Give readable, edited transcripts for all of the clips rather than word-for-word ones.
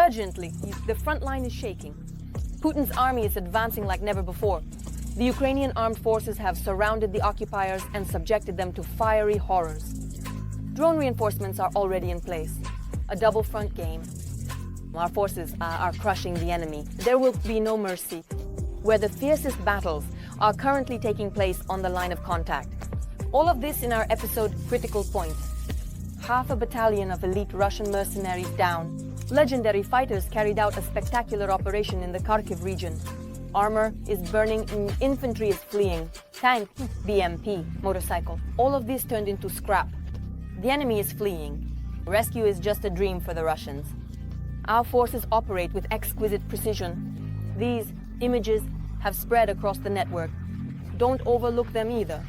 Urgently, the front line is shaking. Putin's army is advancing like never before. The Ukrainian armed forces have surrounded the occupiers and subjected them to fiery horrors. Drone reinforcements are already in place. A double front game. Our forces are crushing the enemy. There will be no mercy. Where the fiercest battles are currently taking place on the line of contact. All of this in our episode Critical Point. Half a battalion of elite Russian mercenaries down. Legendary fighters carried out a spectacular operation in the Kharkiv region. Armor is burning, infantry is fleeing. Tank, BMP, motorcycle. All of this turned into scrap. The enemy is fleeing. Rescue is just a dream for the Russians. Our forces operate with exquisite precision. These images have spread across the network. Don't overlook them either.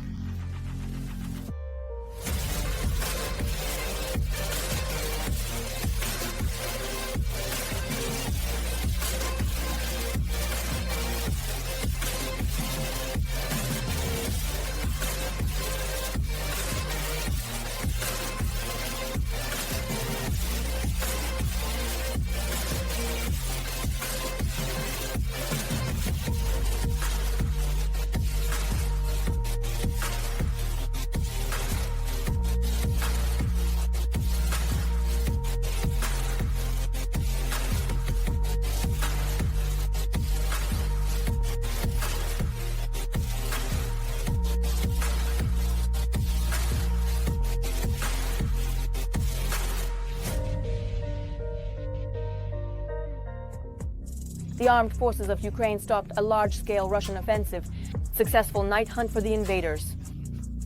The armed forces of Ukraine stopped a large-scale Russian offensive. Successful night hunt for the invaders.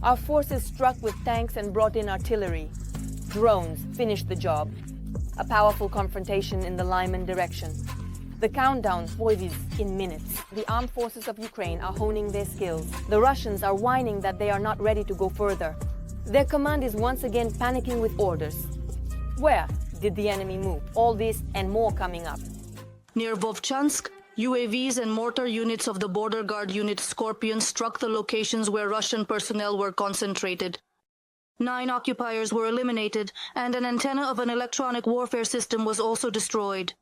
Our forces struck with tanks and brought in artillery. Drones finished the job. A powerful confrontation in the Lyman direction. The countdown is in minutes. The armed forces of Ukraine are honing their skills. The Russians are whining that they are not ready to go further. Their command is once again panicking with orders. Where did the enemy move? All this and more coming up. Near Vovchansk, UAVs and mortar units of the border guard unit Scorpion struck the locations where Russian personnel were concentrated. 9 occupiers were eliminated, and an antenna of an electronic warfare system was also destroyed.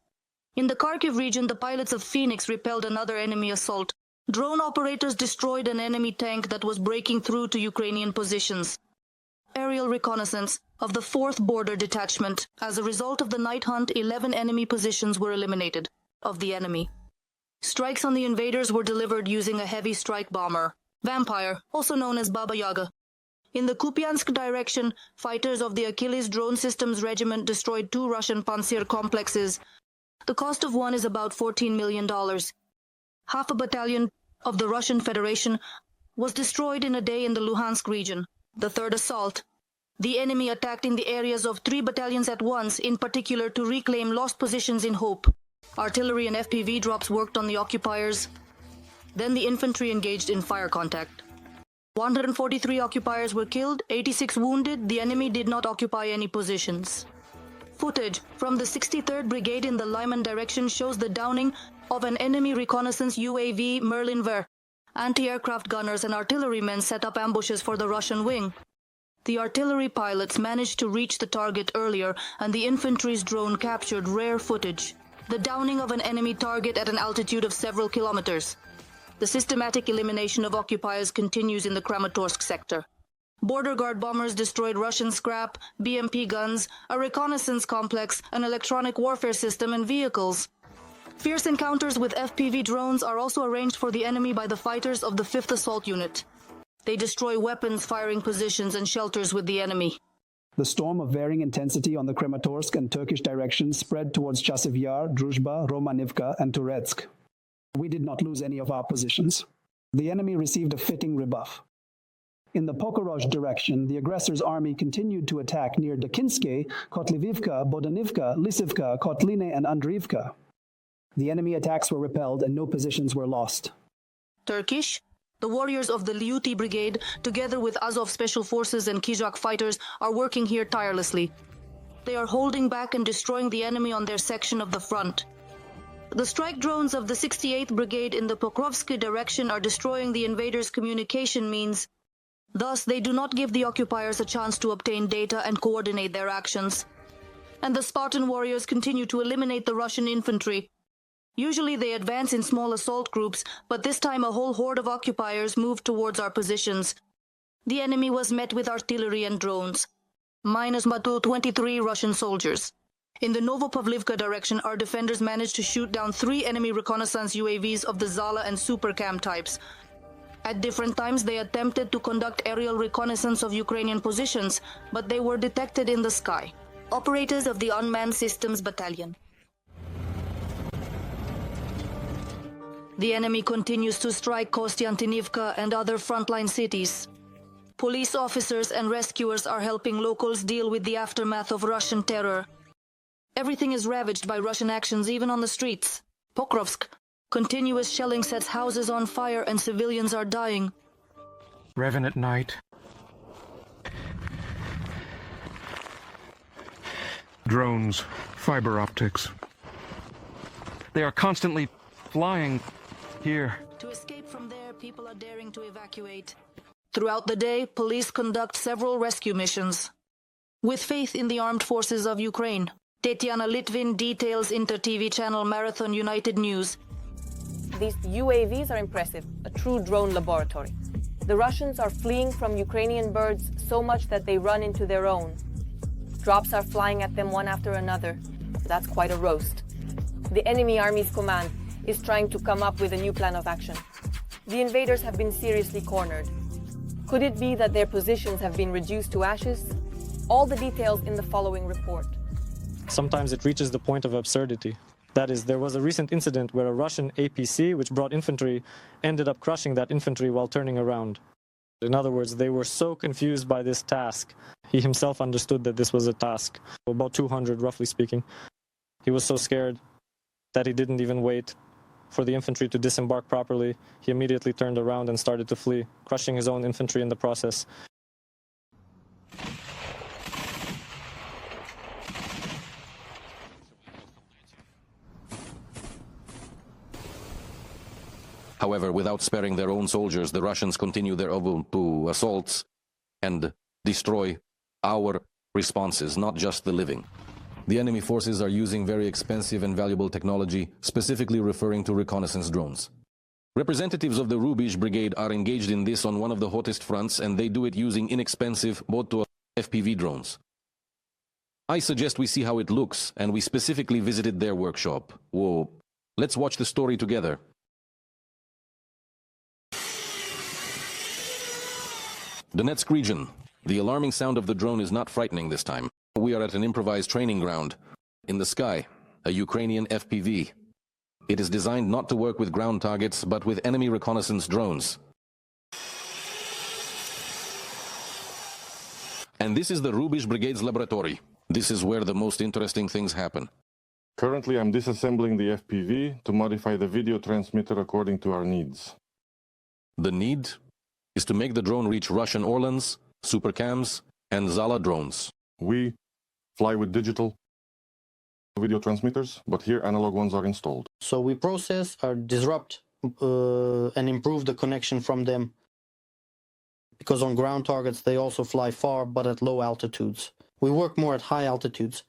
In the Kharkiv region, the pilots of Phoenix repelled another enemy assault. Drone operators destroyed an enemy tank that was breaking through to Ukrainian positions. Aerial reconnaissance of the 4th Border Detachment. As a result of the night hunt, 11 enemy positions were eliminated. Of the enemy. Strikes on the invaders were delivered using a heavy strike bomber, Vampire, also known as Baba Yaga. In the Kupiansk direction, fighters of the Achilles Drone Systems Regiment destroyed 2 Russian Pantsir complexes. The cost of one is about $14 million. Half a battalion of the Russian Federation was destroyed in a day in the Luhansk region. The 3rd assault. The enemy attacked in the areas of 3 battalions at once, in particular to reclaim lost positions in Hope. Artillery and FPV drops worked on the occupiers. Then the infantry engaged in fire contact. 143 occupiers were killed, 86 wounded. The enemy did not occupy any positions. Footage from the 63rd Brigade in the Lyman direction shows the downing of an enemy reconnaissance UAV Merlin Ver. Anti-aircraft gunners and artillerymen set up ambushes for the Russian wing. The artillery pilots managed to reach the target earlier, and the infantry's drone captured rare footage. The downing of an enemy target at an altitude of several kilometers. The systematic elimination of occupiers continues in the Kramatorsk sector. Border guard bombers destroyed Russian scrap, BMP guns, a reconnaissance complex, an electronic warfare system, and vehicles. Fierce encounters with FPV drones are also arranged for the enemy by the fighters of the 5th Assault Unit. They destroy weapons, firing positions, and shelters with the enemy. The storm of varying intensity on the Kramatorsk and Turkish directions spread towards Chasiv Yar, Druzhba, Romanivka, and Turetsk. We did not lose any of our positions. The enemy received a fitting rebuff. In the Pokorozh direction, the aggressor's army continued to attack near Dakinske, Kotlivivka, Bodanivka, Lisivka, Kotline, and Andriivka. The enemy attacks were repelled and no positions were lost. Turkish. The warriors of the Liuti Brigade, together with Azov Special Forces and Kizak fighters, are working here tirelessly. They are holding back and destroying the enemy on their section of the front. The strike drones of the 68th Brigade in the Pokrovsky direction are destroying the invaders' communication means. Thus, they do not give the occupiers a chance to obtain data and coordinate their actions. and the Spartan warriors continue to eliminate the Russian infantry. Usually they advance in small assault groups, but this time a whole horde of occupiers moved towards our positions. The enemy was met with artillery and drones. Minus 23 Russian soldiers. In the Novopavlivka direction, our defenders managed to shoot down 3 enemy reconnaissance UAVs of the Zala and Supercam types. At different times, they attempted to conduct aerial reconnaissance of Ukrainian positions, but they were detected in the sky. Operators of the Unmanned Systems Battalion. The enemy continues to strike Kostiantynivka and other frontline cities. Police officers and rescuers are helping locals deal with the aftermath of Russian terror. Everything is ravaged by Russian actions, even on the streets. Pokrovsk. Continuous shelling sets houses on fire and civilians are dying. Revan at night. Drones, fiber optics. They are constantly flying here. To escape from there, people are daring to evacuate. Throughout the day, police conduct several rescue missions. With faith in the armed forces of Ukraine, Tetiana Litvin details Inter-TV channel Marathon United News. These UAVs are impressive, a true drone laboratory. The Russians are fleeing from Ukrainian birds so much that they run into their own. Drops are flying at them one after another. That's quite a roast. The enemy army's command is trying to come up with a new plan of action. The invaders have been seriously cornered. Could it be that their positions have been reduced to ashes? All the details in the following report. Sometimes it reaches the point of absurdity. That is, there was a recent incident where a Russian APC, which brought infantry, ended up crushing that infantry while turning around. In other words, they were so confused by this task. He himself understood that this was a task, about 200 roughly speaking. He was so scared that he didn't even wait for the infantry to disembark properly. He immediately turned around and started to flee, crushing his own infantry in the process. However, without sparing their own soldiers, the Russians continue their assaults and destroy our responses, not just the living. The enemy forces are using very expensive and valuable technology, specifically referring to reconnaissance drones. Representatives of the Rubish Brigade are engaged in this on one of the hottest fronts, and they do it using inexpensive Moto FPV drones. I suggest we see how it looks, and we specifically visited their workshop. Whoa. Let's watch the story together. Donetsk region. The alarming sound of the drone is not frightening this time. We are at an improvised training ground. In the sky, a Ukrainian FPV. It is designed not to work with ground targets, but with enemy reconnaissance drones. And this is the Rubish Brigade's laboratory. This is where the most interesting things happen. Currently, I'm disassembling the FPV to modify the video transmitter according to our needs. The need is to make the drone reach Russian Orlans, Supercams, and Zala drones. We fly with digital video transmitters, but here analog ones are installed. So we process or disrupt and improve the connection from them, because on ground targets they also fly far but at low altitudes. We work more at high altitudes,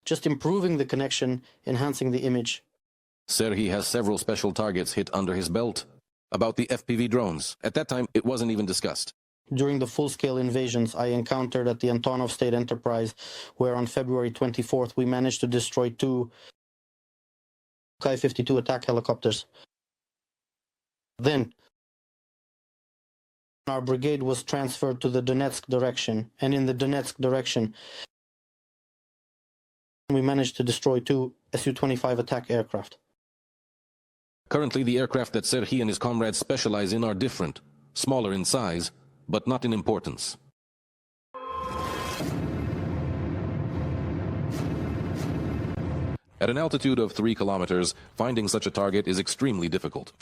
just improving the connection, enhancing the image. Serhiy has several special targets hit under his belt. About the FPV drones, at that time it wasn't even discussed. During the full-scale invasions I encountered at the Antonov State Enterprise, where on February 24th we managed to destroy 2 Kai-52 attack helicopters. Then our brigade was transferred to the Donetsk direction, and in the Donetsk direction we managed to destroy 2 Su-25 attack aircraft. Currently, the aircraft that Serhiy and his comrades specialize in are different, smaller in size, but not in importance. At an altitude of 3 kilometers, finding such a target is extremely difficult.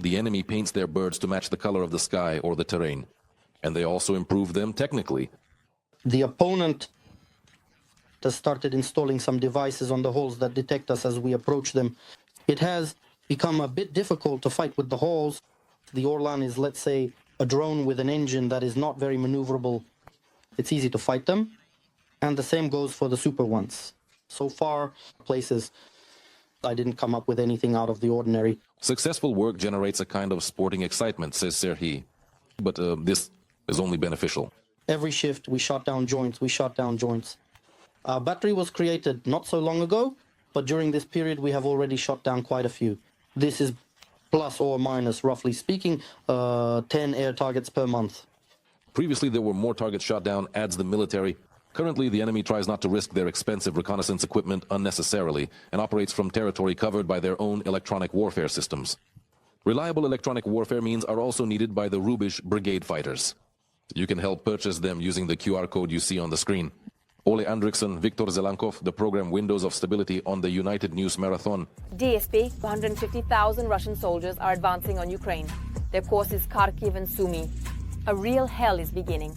The enemy paints their birds to match the color of the sky or the terrain, and they also improve them technically. The opponent has started installing some devices on the holes that detect us as we approach them. It has become a bit difficult to fight with the holes. The Orlan is, let's say, a drone with an engine that is not very maneuverable. It's easy to fight them. And the same goes for the super ones. So far, places, I didn't come up with anything out of the ordinary. Successful work generates a kind of sporting excitement, says Serhiy. But this is only beneficial. Every shift, we shot down joints, we shot down joints. Our battery was created not so long ago, but during this period, we have already shot down quite a few. This is plus or minus, roughly speaking, 10 air targets per month. Previously, there were more targets shot down, adds the military. Currently, the enemy tries not to risk their expensive reconnaissance equipment unnecessarily and operates from territory covered by their own electronic warfare systems. Reliable electronic warfare means are also needed by the Rubish brigade fighters. You can help purchase them using the QR code you see on the screen. Ole Andriksson, Viktor Zelankov, the program Windows of Stability on the United News Marathon. DSP, 150,000 Russian soldiers are advancing on Ukraine. Their course is Kharkiv and Sumy. A real hell is beginning.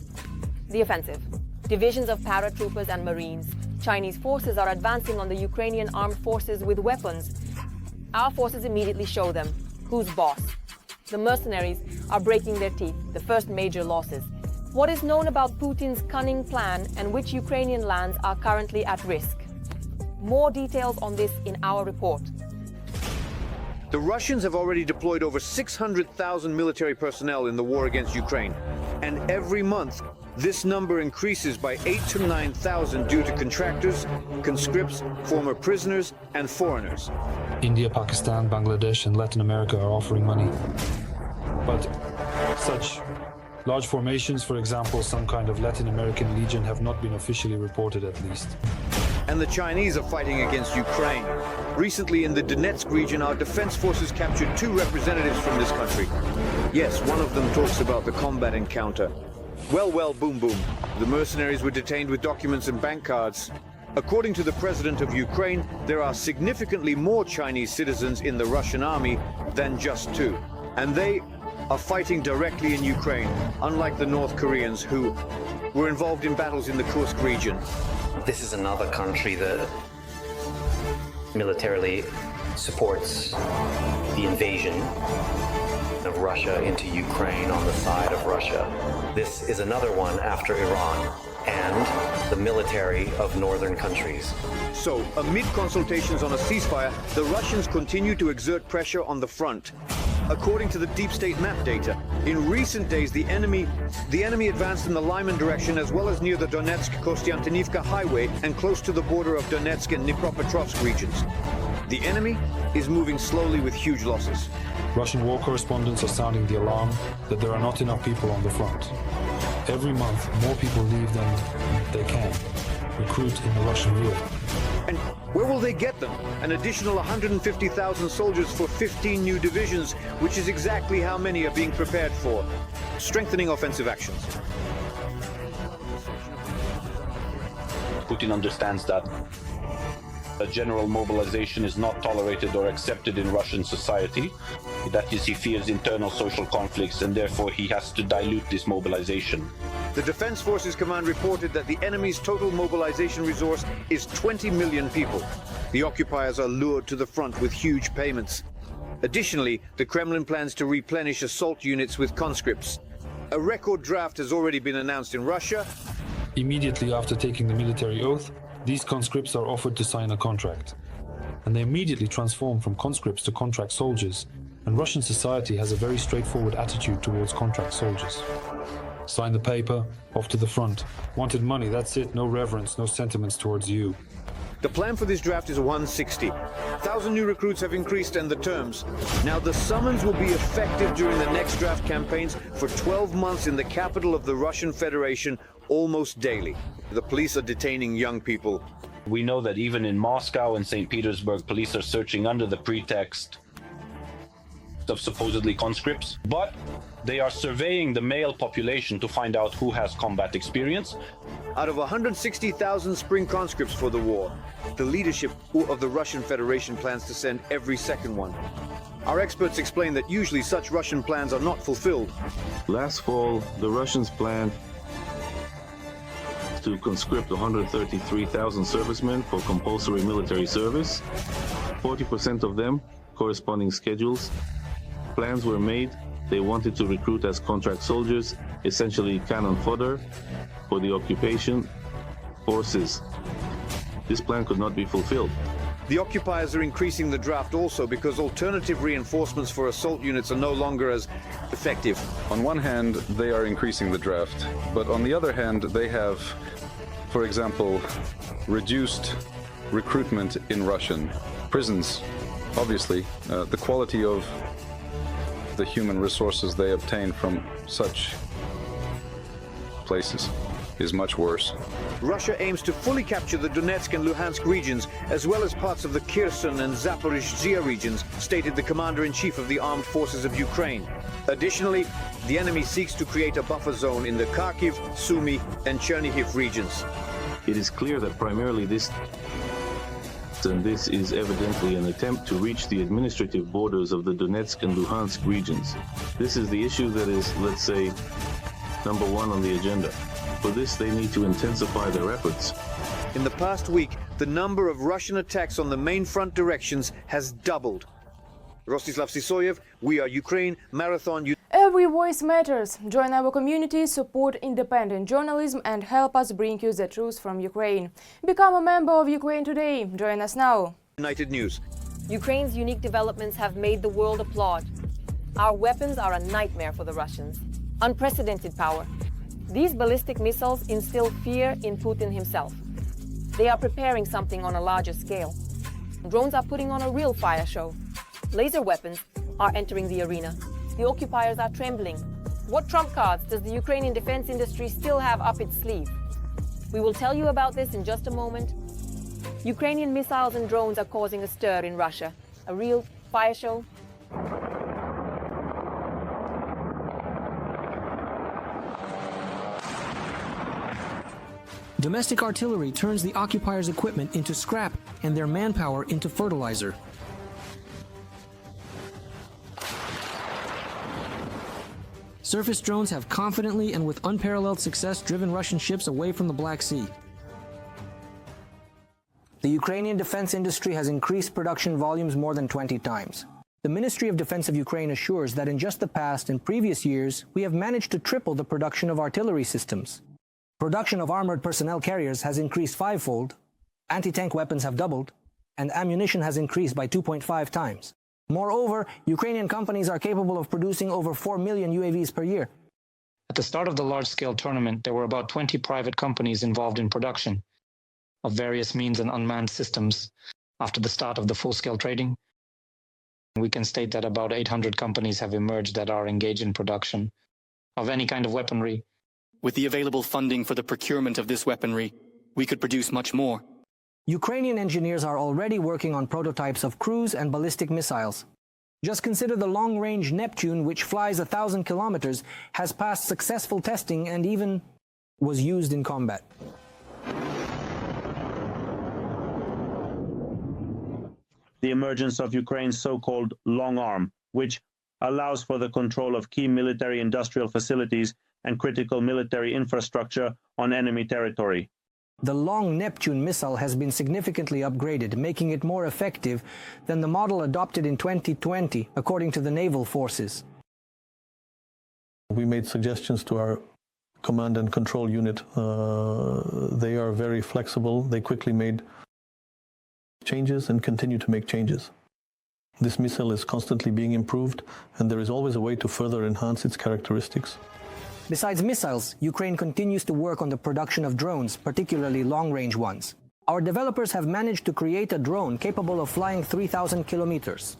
The offensive. Divisions of paratroopers and marines. Chinese forces are advancing on the Ukrainian armed forces with weapons. Our forces immediately show them who's boss. The mercenaries are breaking their teeth, the first major losses. What is known about Putin's cunning plan and which Ukrainian lands are currently at risk? More details on this in our report. The Russians have already deployed over 600,000 military personnel in the war against Ukraine. And every month, this number increases by 8,000 to 9,000 due to contractors, conscripts, former prisoners, and foreigners. India, Pakistan, Bangladesh, and Latin America are offering money. But such large formations, for example, some kind of Latin American legion, have not been officially reported, at least. And the Chinese are fighting against Ukraine. Recently in the Donetsk region, our defense forces captured 2 representatives from this country. Yes, one of them talks about the combat encounter. Well, boom, boom. The mercenaries were detained with documents and bank cards. According to the president of Ukraine, there are significantly more Chinese citizens in the Russian army than just 2. And they are fighting directly in Ukraine, unlike the North Koreans who were involved in battles in the Kursk region. This is another country that militarily supports the invasion of Russia into Ukraine on the side of Russia. This is another one after Iran and the military of northern countries. So, amid consultations on a ceasefire, the Russians continue to exert pressure on the front. According to the deep state map data, in recent days the enemy advanced in the Lyman direction as well as near the Donetsk-Kostiantynivka highway and close to the border of Donetsk and Dnipropetrovsk regions. The enemy is moving slowly with huge losses. Russian war correspondents are sounding the alarm that there are not enough people on the front. Every month, more people leave than they can recruit in the Russian rear. And where will they get them? An additional 150,000 soldiers for 15 new divisions, which is exactly how many are being prepared for. Strengthening offensive actions. Putin understands that a general mobilization is not tolerated or accepted in Russian society. That is, he fears internal social conflicts and therefore he has to dilute this mobilization. The Defense Forces Command reported that the enemy's total mobilization resource is 20 million people. The occupiers are lured to the front with huge payments. Additionally, the Kremlin plans to replenish assault units with conscripts. A record draft has already been announced in Russia. Immediately after taking the military oath, these conscripts are offered to sign a contract. And they immediately transform from conscripts to contract soldiers, and Russian society has a very straightforward attitude towards contract soldiers. Sign the paper, off to the front. Wanted money, that's it, no reverence, no sentiments towards you. The plan for this draft is 160. 1,000 new recruits have increased and the terms. Now the summons will be effective during the next draft campaigns for 12 months in the capital of the Russian Federation, almost daily. The police are detaining young people. We know that even in Moscow and St. Petersburg, police are searching under the pretext of supposedly conscripts, but they are surveying the male population to find out who has combat experience. Out of 160,000 spring conscripts for the war, the leadership of the Russian Federation plans to send every second one. Our experts explain that usually such Russian plans are not fulfilled. Last fall, the Russians planned to conscript 133,000 servicemen for compulsory military service, 40% of them corresponding schedules. Plans were made. They wanted to recruit as contract soldiers, essentially cannon fodder for the occupation. forces. This plan could not be fulfilled. The occupiers are increasing the draft also because alternative reinforcements for assault units are no longer as effective. On one hand, they are increasing the draft, but on the other hand, they have, for example, reduced recruitment in Russian prisons. Obviously, the quality of the human resources they obtain from such places is much worse. Russia aims to fully capture the Donetsk and Luhansk regions, as well as parts of the Kherson and Zaporizhzhia regions, stated the commander-in-chief of the armed forces of Ukraine. Additionally, the enemy seeks to create a buffer zone in the Kharkiv, Sumy, and Chernihiv regions. It is clear that primarily this is evidently an attempt to reach the administrative borders of the Donetsk and Luhansk regions. This is the issue that is, let's say, number one on the agenda. For this, they need to intensify their efforts. In the past week, the number of Russian attacks on the main front directions has doubled. Rostislav Sisoyev, We Are Ukraine, Marathon. Every voice matters. Join our community, support independent journalism and help us bring you the truth from Ukraine. Become a member of Ukraine today. Join us now. United News. Ukraine's unique developments have made the world applaud. Our weapons are a nightmare for the Russians. Unprecedented power. These ballistic missiles instill fear in Putin himself. They are preparing something on a larger scale. Drones are putting on a real fire show. Laser weapons are entering the arena. The occupiers are trembling. What trump cards does the Ukrainian defense industry still have up its sleeve? We will tell you about this in just a moment. Ukrainian missiles and drones are causing a stir in Russia. A real fire show. Domestic artillery turns the occupiers' equipment into scrap and their manpower into fertilizer. Surface drones have confidently and with unparalleled success driven Russian ships away from the Black Sea. The Ukrainian defense industry has increased production volumes more than 20 times. The Ministry of Defense of Ukraine assures that in just the past and previous years, we have managed to triple the production of artillery systems. Production of armored personnel carriers has increased fivefold, anti-tank weapons have doubled, and ammunition has increased by 2.5 times. Moreover, Ukrainian companies are capable of producing over 4 million UAVs per year. At the start of the large-scale tournament, there were about 20 private companies involved in production of various means and unmanned systems. After the start of the full-scale trading, we can state that about 800 companies have emerged that are engaged in production of any kind of weaponry. With the available funding for the procurement of this weaponry, we could produce much more. Ukrainian engineers are already working on prototypes of cruise and ballistic missiles. Just consider the long-range Neptune, which flies 1,000 kilometers, has passed successful testing and even was used in combat. The emergence of Ukraine's so-called long arm, which allows for the control of key military industrial facilities and critical military infrastructure on enemy territory. The long Neptune missile has been significantly upgraded, making it more effective than the model adopted in 2020, according to the naval forces. We made suggestions to our command and control unit. They are very flexible. They quickly made changes and continue to make changes. This missile is constantly being improved, and there is always a way to further enhance its characteristics. Besides missiles, Ukraine continues to work on the production of drones, particularly long-range ones. Our developers have managed to create a drone capable of flying 3,000 kilometers.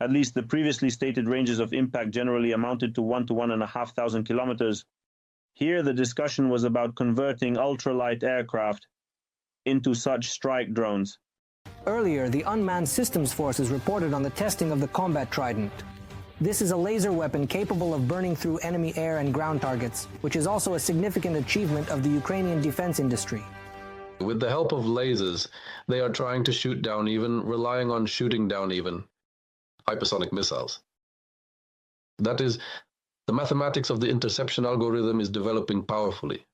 At least the previously stated ranges of impact generally amounted to 1 to 1,500 kilometers. Here the discussion was about converting ultralight aircraft into such strike drones. Earlier, the Unmanned Systems Forces reported on the testing of the Combat Trident. This is a laser weapon capable of burning through enemy air and ground targets, which is also a significant achievement of the Ukrainian defense industry. With the help of lasers, they are trying to shoot down even, relying on shooting down even hypersonic missiles. That is, the mathematics of the interception algorithm is developing powerfully.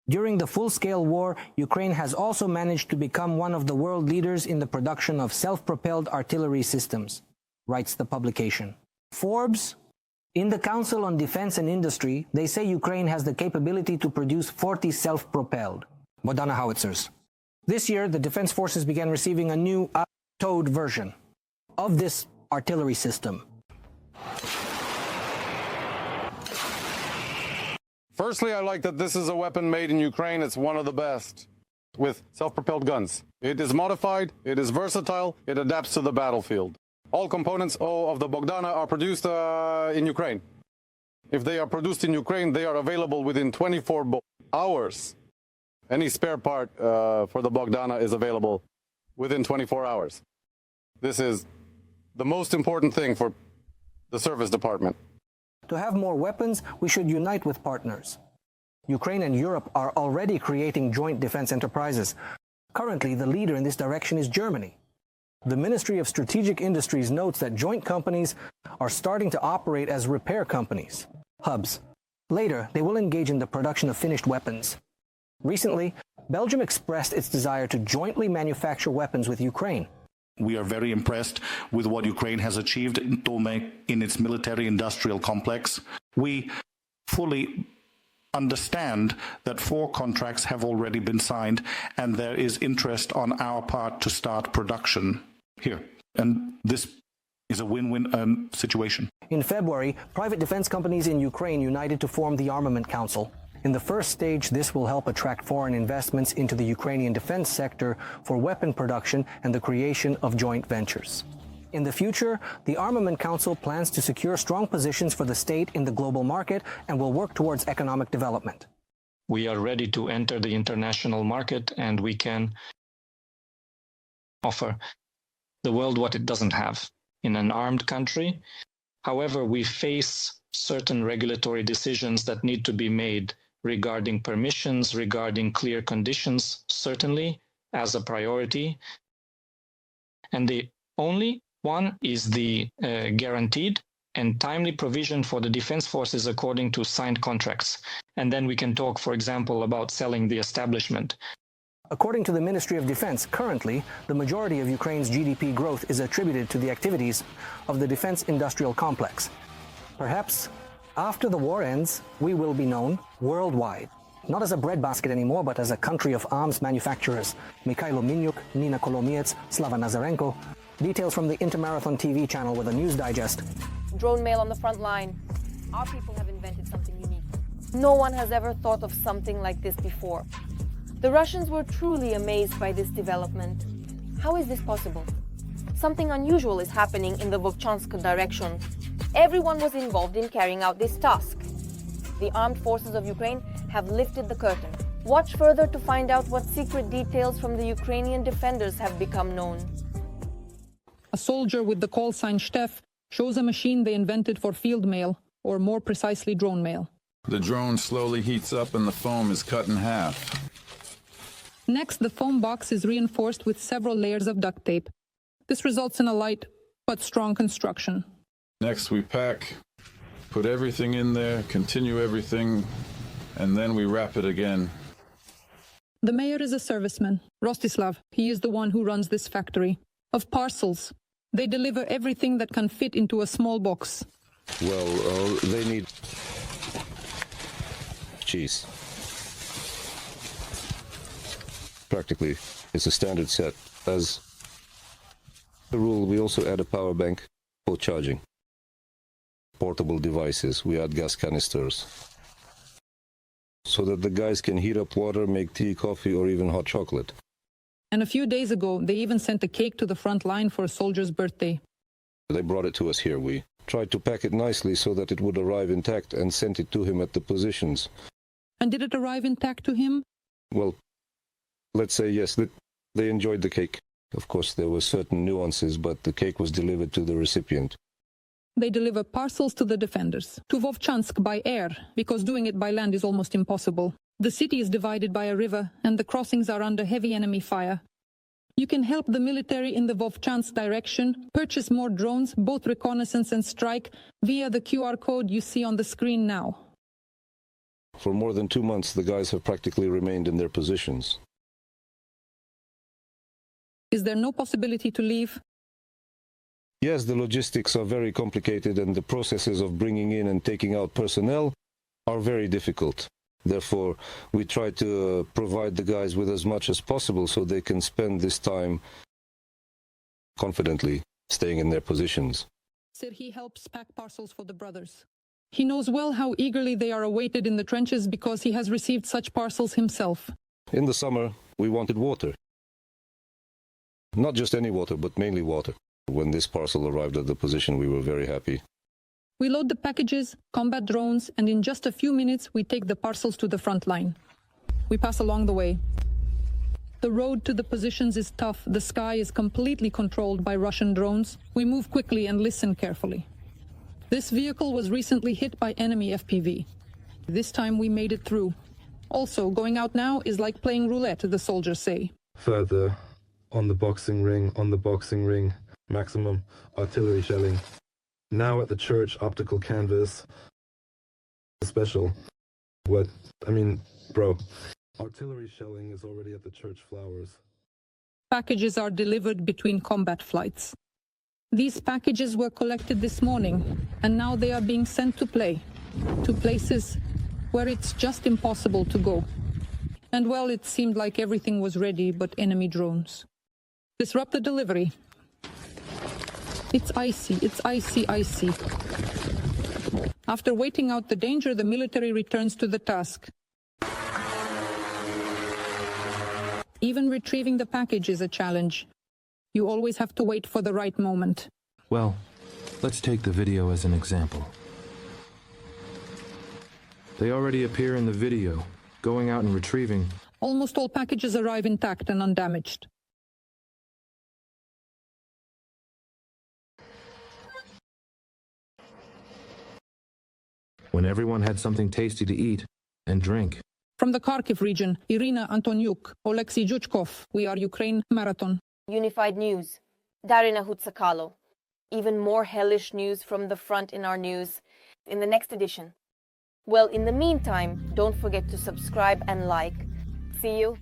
During the full-scale war, Ukraine has also managed to become one of the world leaders in the production of self-propelled artillery systems, writes the publication. Forbes, in the Council on Defense and Industry, they say Ukraine has the capability to produce 40 self-propelled. Bogdana howitzers. This year, the Defense Forces began receiving a new towed version of this artillery system. Firstly, I like that this is a weapon made in Ukraine. It's one of the best, with self-propelled guns. It is modified, it is versatile, it adapts to the battlefield. All components of the Bogdana are produced in Ukraine. If they are produced in Ukraine, they are available within 24 hours. Any spare part for the Bogdana is available within 24 hours. This is the most important thing for the service department. To have more weapons, we should unite with partners. Ukraine and Europe are already creating joint defense enterprises. Currently, the leader in this direction is Germany. The Ministry of Strategic Industries notes that joint companies are starting to operate as repair companies, hubs. Later, they will engage in the production of finished weapons. Recently, Belgium expressed its desire to jointly manufacture weapons with Ukraine. We are very impressed with what Ukraine has achieved in its military-industrial complex. We fully understand that 4 contracts have already been signed, and there is interest on our part to start production here. And this is a win-win situation. In February, private defense companies in Ukraine united to form the Armament Council. In the first stage, this will help attract foreign investments into the Ukrainian defense sector for weapon production and the creation of joint ventures. In the future, the Armament Council plans to secure strong positions for the state in the global market and will work towards economic development. We are ready to enter the international market, and we can offer the world what it doesn't have in an armed country. However, we face certain regulatory decisions that need to be made regarding permissions, regarding clear conditions, certainly as a priority. And the only one is the guaranteed and timely provision for the defense forces according to signed contracts. And then we can talk, for example, about selling the establishment. According to the Ministry of Defense, currently, the majority of Ukraine's GDP growth is attributed to the activities of the defense industrial complex. Perhaps after the war ends, we will be known worldwide, not as a breadbasket anymore, but as a country of arms manufacturers. Mikhailo Minyuk, Nina Kolomiets, Slava Nazarenko. Details from the Intermarathon TV channel with a news digest. Drone mail on the front line. Our people have invented something unique. No one has ever thought of something like this before. The Russians were truly amazed by this development. How is this possible? Something unusual is happening in the Vovchansk direction. Everyone was involved in carrying out this task. The armed forces of Ukraine have lifted the curtain. Watch further to find out what secret details from the Ukrainian defenders have become known. A soldier with the call sign Steph shows a machine they invented for field mail, or more precisely drone mail. The drone slowly heats up and the foam is cut in half. Next, the foam box is reinforced with several layers of duct tape. This results in a light but strong construction. Next we pack, put everything in there, continue everything, and then we wrap it again. The mayor is a serviceman, Rostislav. He is the one who runs this factory. Of parcels. They deliver everything that can fit into a small box. Well, they need cheese. Practically, it's a standard set. As a rule, we also add a power bank for charging. Portable devices, we add gas canisters. So that the guys can heat up water, make tea, coffee, or even hot chocolate. And a few days ago, they even sent a cake to the front line for a soldier's birthday. They brought it to us here. We tried to pack it nicely so that it would arrive intact and sent it to him at the positions. And did it arrive intact to him? Well, let's say yes, they enjoyed the cake. Of course, there were certain nuances, but the cake was delivered to the recipient. They deliver parcels to the defenders, to Vovchansk by air, because doing it by land is almost impossible. The city is divided by a river, and the crossings are under heavy enemy fire. You can help the military in the Vovchansk direction, purchase more drones, both reconnaissance and strike, via the QR code you see on the screen now. For more than 2 months, the guys have practically remained in their positions. Is there no possibility to leave? Yes, the logistics are very complicated, and the processes of bringing in and taking out personnel are very difficult. Therefore, we try to provide the guys with as much as possible so they can spend this time confidently staying in their positions. Said he helps pack parcels for the brothers. He knows well how eagerly they are awaited in the trenches because he has received such parcels himself. In the summer, we wanted water. Not just any water, but mainly water. When this parcel arrived at the position, we were very happy. We load the packages, combat drones, and in just a few minutes we take the parcels to the front line. We pass along the way. The road to the positions is tough. The sky is completely controlled by Russian drones. We move quickly and listen carefully. This vehicle was recently hit by enemy FPV. This time we made it through. Also, going out now is like playing roulette, the soldiers say. Further, on the boxing ring, maximum artillery shelling. Now at the church, optical canvas. Special. What? I mean, bro, artillery shelling is already at the church flowers. Packages are delivered between combat flights. These packages were collected this morning, and now they are being sent to play, to places where it's just impossible to go. And well, it seemed like everything was ready, but enemy drones disrupt the delivery. It's icy, icy. After waiting out the danger, the military returns to the task. Even retrieving the package is a challenge. You always have to wait for the right moment. Well, let's take the video as an example. They already appear in the video, going out and retrieving. Almost all packages arrive intact and undamaged. When everyone had something tasty to eat and drink. From the Kharkiv region, Irina Antoniuk, Oleksiy Juchkov, We Are Ukraine Marathon. Unified News, Darina Hutsakalo. Even more hellish news from the front in our news in the next edition. Well, in the meantime, don't forget to subscribe and like. See you